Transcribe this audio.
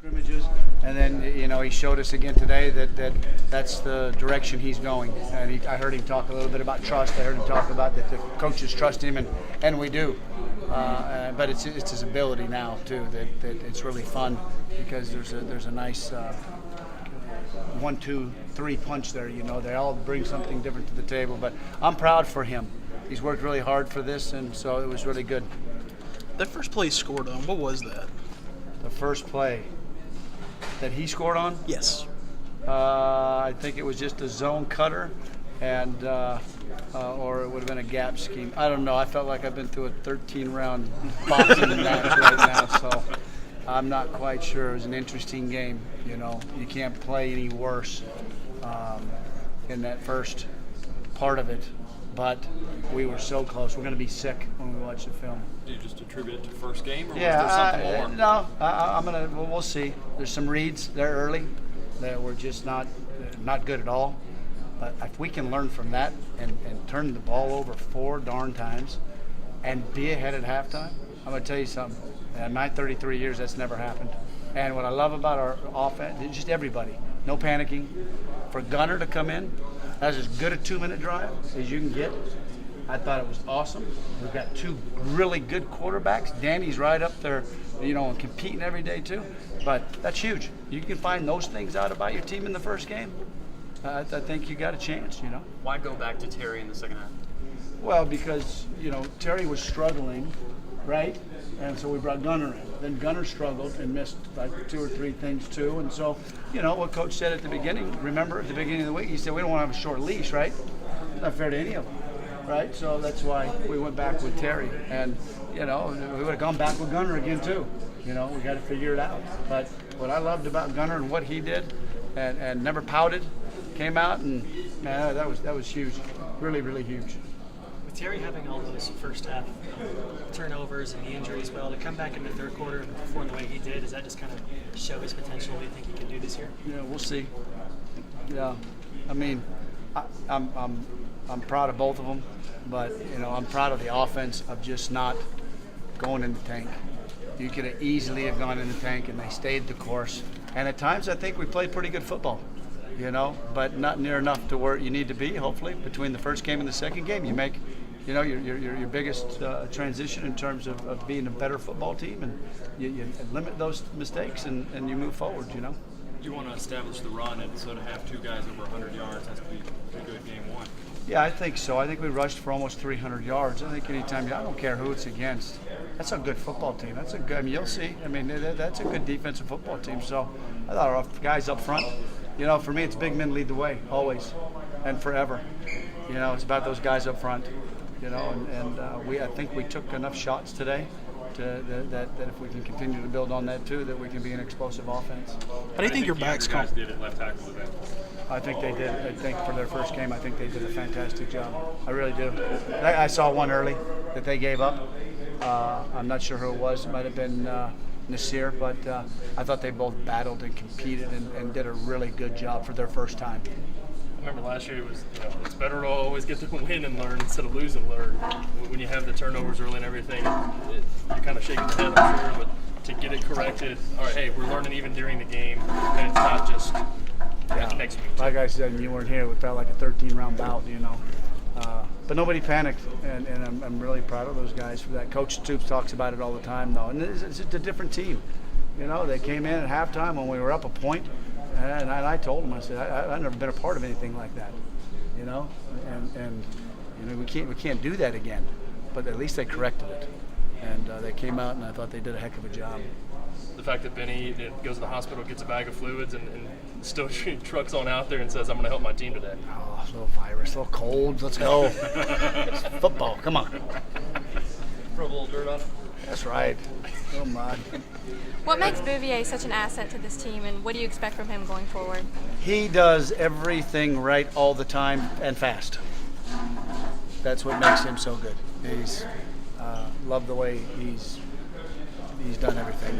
scrimmages, and then he showed us again today that's the direction he's going. And I heard him talk a little bit about trust. I heard him talk about that the coaches trust him, and we do. But it's his ability now too that it's really fun because there's a nice 1, 2, 3 punch there. They all bring something different to the table. But I'm proud for him. He's worked really hard for this, and so it was really good. That first play he scored on, what was that? The first play that he scored on? Yes. I think it was just a zone cutter, and or it would have been a gap scheme. I don't know. I felt like I've been through a 13-round boxing match right now, so I'm not quite sure. It was an interesting game. You can't play any worse in that first part of it. But we were so close. We're going to be sick when we watch the film. Do you just attribute it to first game, or was there something more? No, I'm gonna. We'll see. There's some reads there early that were just not good at all. But if we can learn from that and turn the ball over 4 darn times and be ahead at halftime, I'm gonna tell you something. In my 33 years, that's never happened. And what I love about our offense, just everybody, no panicking. For Gunner to come in, that's as good a 2-minute drive as you can get. I thought it was awesome. We've got 2 really good quarterbacks. Danny's right up there, and competing every day too. But that's huge. You can find those things out about your team in the first game. I think you got a chance, Why go back to Terry in the second half? Well, because, Terry was struggling, right? And so we brought Gunner in. Then Gunner struggled and missed like 2 or 3 things too. And so, what Coach said at the beginning, remember at the beginning of the week, he said we don't want to have a short leash, right? Not fair to any of them, right? So that's why we went back with Terry. And, we would have gone back with Gunner again too. We got to figure it out. But what I loved about Gunner and what he did and never pouted, came out and, man, that was huge. Really, really huge. Terry having all those first half turnovers and the injuries, well, to come back in the third quarter and perform the way he did, does that just kind of show his potential? What do you think he can do this year? Yeah, we'll see. Yeah, I mean, I'm proud of both of them, but I'm proud of the offense of just not going in the tank. You could have easily have gone in the tank, and they stayed the course. And at times, I think we played pretty good football. But not near enough to where you need to be. Hopefully, between the first game and the second game, you make your biggest transition in terms of being a better football team, and you limit those mistakes and you move forward. You want to establish the run, and so to have 2 guys over 100 yards has to be a good game 1. Yeah, I think so. I think we rushed for almost 300 yards. I think anytime, I don't care who it's against. That's a good football team. That's a good. You'll see. That's a good defensive football team. So I thought our guys up front. For me, it's big men lead the way always and forever. It's about those guys up front. I think we took enough shots today that if we can continue to build on that too, that we can be an explosive offense. How do you think your backs guys did at left tackle today? I think they did. I think for their first game, I think they did a fantastic job. I really do. I saw one early that they gave up. I'm not sure who it was. It might have been Nasir, but I thought they both battled and competed and did a really good job for their first time. I remember last year it was, it's better to always get to win and learn instead of lose and learn. When you have the turnovers early and everything, you're kind of shaking your head, I'm sure, but to get it corrected, all right, hey, we're learning even during the game, and it's not just next week. Like I said, you weren't here, it felt like a 13-round bout, but nobody panicked, and I'm really proud of those guys for that. Coach Stoops talks about it all the time, though, and it's just a different team. They came in at halftime when we were up a point, and I told them, I said, I've never been a part of anything like that, and we can't do that again, but at least they corrected it, and they came out, and I thought they did a heck of a job. The fact that Benny goes to the hospital, gets a bag of fluids, and still trucks on out there and says, I'm going to help my team today. Oh, a little virus, a little cold, let's go. It's football, come on. Throw a little dirt on it. That's right. Oh, my. What makes Bouvier such an asset to this team, and what do you expect from him going forward? He does everything right all the time and fast. That's what makes him so good. He's love the way he's done everything,